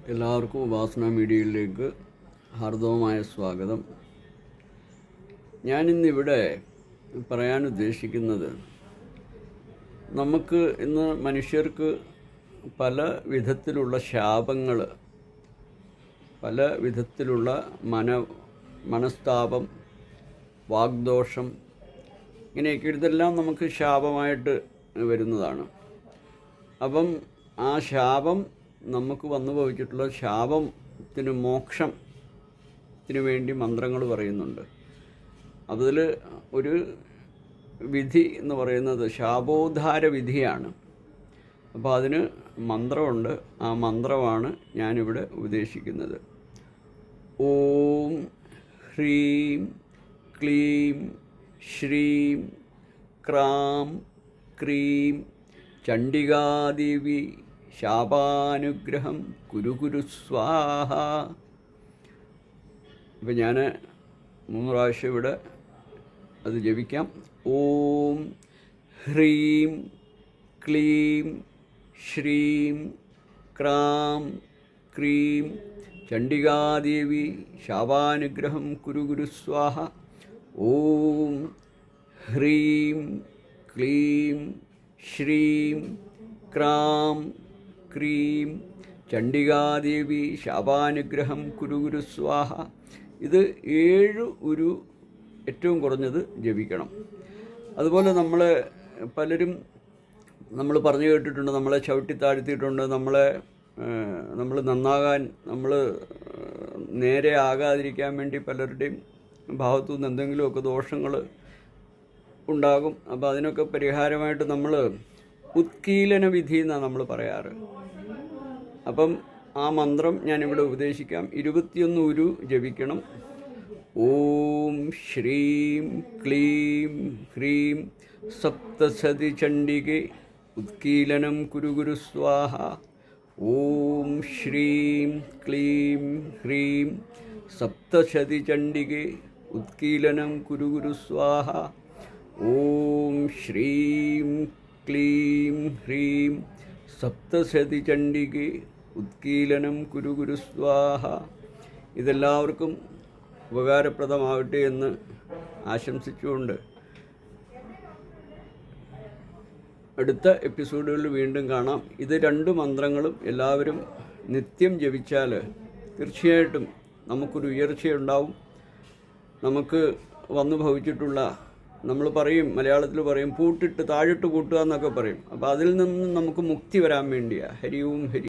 എല്ലാവർക്കും ഉപാസന മീഡിയയിലേക്ക് ഹാർദവമായ സ്വാഗതം. ഞാനിന്നിവിടെ പറയാൻ ഉദ്ദേശിക്കുന്നത്, നമുക്ക് ഇന്ന് മനുഷ്യർക്ക് പല വിധത്തിലുള്ള ശാപങ്ങൾ, പല വിധത്തിലുള്ള മനസ്താപം, വാഗ്ദോഷം, ഇങ്ങനെയൊക്കെ ഇതെല്ലാം നമുക്ക് ശാപമായിട്ട് വരുന്നതാണ്. അപ്പം ആ ശാപം നമുക്ക് വന്നു ഭവിച്ചിട്ടുള്ള ശാപത്തിന് മോക്ഷത്തിന് വേണ്ടി മന്ത്രങ്ങൾ പറയുന്നുണ്ട്. അതിൽ ഒരു വിധി എന്ന് പറയുന്നത് ശാപോദ്ധാര വിധിയാണ്. അപ്പോൾ അതിന് മന്ത്രമുണ്ട്. ആ മന്ത്രമാണ് ഞാനിവിടെ ഉപദേശിക്കുന്നത്. ഓം ഹ്രീം ക്ലീം ശ്രീം ക്രാം ക്രീം ചണ്ഡികാദേവി ശാപാനുഗ്രഹം കുരു സ്വാഹ. ഇപ്പം ഞാൻ 3 പ്രാവശ്യം ഇവിടെ അത് ജപിക്കാം. ഓം ഹ്രീം ക്ലീം ശ്രീം ക്രാം ക്രീം ചണ്ഡികാദേവി ശാപാനുഗ്രഹം കുരു സ്വാഹ. ഓം ഹ്രീം ക്ലീം ശ്രീം ക്രാം ക്രീം ചണ്ഡികാദേവി ശാപാനുഗ്രഹം കുരു സ്വാഹ. ഇത് 7 ഉരു ഏറ്റവും കുറഞ്ഞത് ജപിക്കണം. അതുപോലെ പലരും നമ്മൾ പറഞ്ഞു കേട്ടിട്ടുണ്ട്, നമ്മളെ ചവിട്ടി താഴ്ത്തിയിട്ടുണ്ട്, നമ്മൾ നന്നാകാൻ, നമ്മൾ നേരെ ആകാതിരിക്കാൻ വേണ്ടി പലരുടെയും ഭാഗത്തു നിന്ന് എന്തെങ്കിലുമൊക്കെ ദോഷങ്ങൾ ഉണ്ടാകും. അപ്പോൾ അതിനൊക്കെ പരിഹാരമായിട്ട് നമ്മൾ ഉത്കീലന വിധി എന്നാണ് നമ്മൾ പറയാറ്. അപ്പം ആ മന്ത്രം ഞാനിവിടെ ഉപദേശിക്കാം. 21 ഉരു ജപിക്കണം. ഓം ശ്രീം ക്ലീം ഹ്രീം സപ്തസതി ചണ്ഡികേ ഉത്കീലനം കുരു സ്വാഹ. ഓം ശ്രീം ക്ലീം ഹ്രീം സപ്തസതി ചണ്ഡികേ ഉത്കീലനം കുരു സ്വാഹ. ഓം ശ്രീം ക്ലീം ഹ്രീം സപ്തസതി ചണ്ഡികേ ഉത്കീലനം കുരു സ്വാഹ. ഇതെല്ലാവർക്കും ഉപകാരപ്രദമാകട്ടെ എന്ന് ആശംസിച്ചുകൊണ്ട് അടുത്ത എപ്പിസോഡുകളിൽ വീണ്ടും കാണാം. ഇത് 2 മന്ത്രങ്ങളും എല്ലാവരും നിത്യം ജപിച്ചാൽ തീർച്ചയായിട്ടും നമുക്കൊരു ഉയർച്ചയുണ്ടാവും. നമുക്ക് വന്നു ഭവിച്ചിട്ടുള്ള, നമ്മൾ പറയും, മലയാളത്തിൽ പറയും, പൂട്ടിട്ട് താഴിട്ട് കൂട്ടുക എന്നൊക്കെ പറയും. അപ്പോൾ അതിൽ നിന്ന് നമുക്ക് മുക്തി വരാൻ വേണ്ടിയാണ്. ഹരി ഓം ഹരി.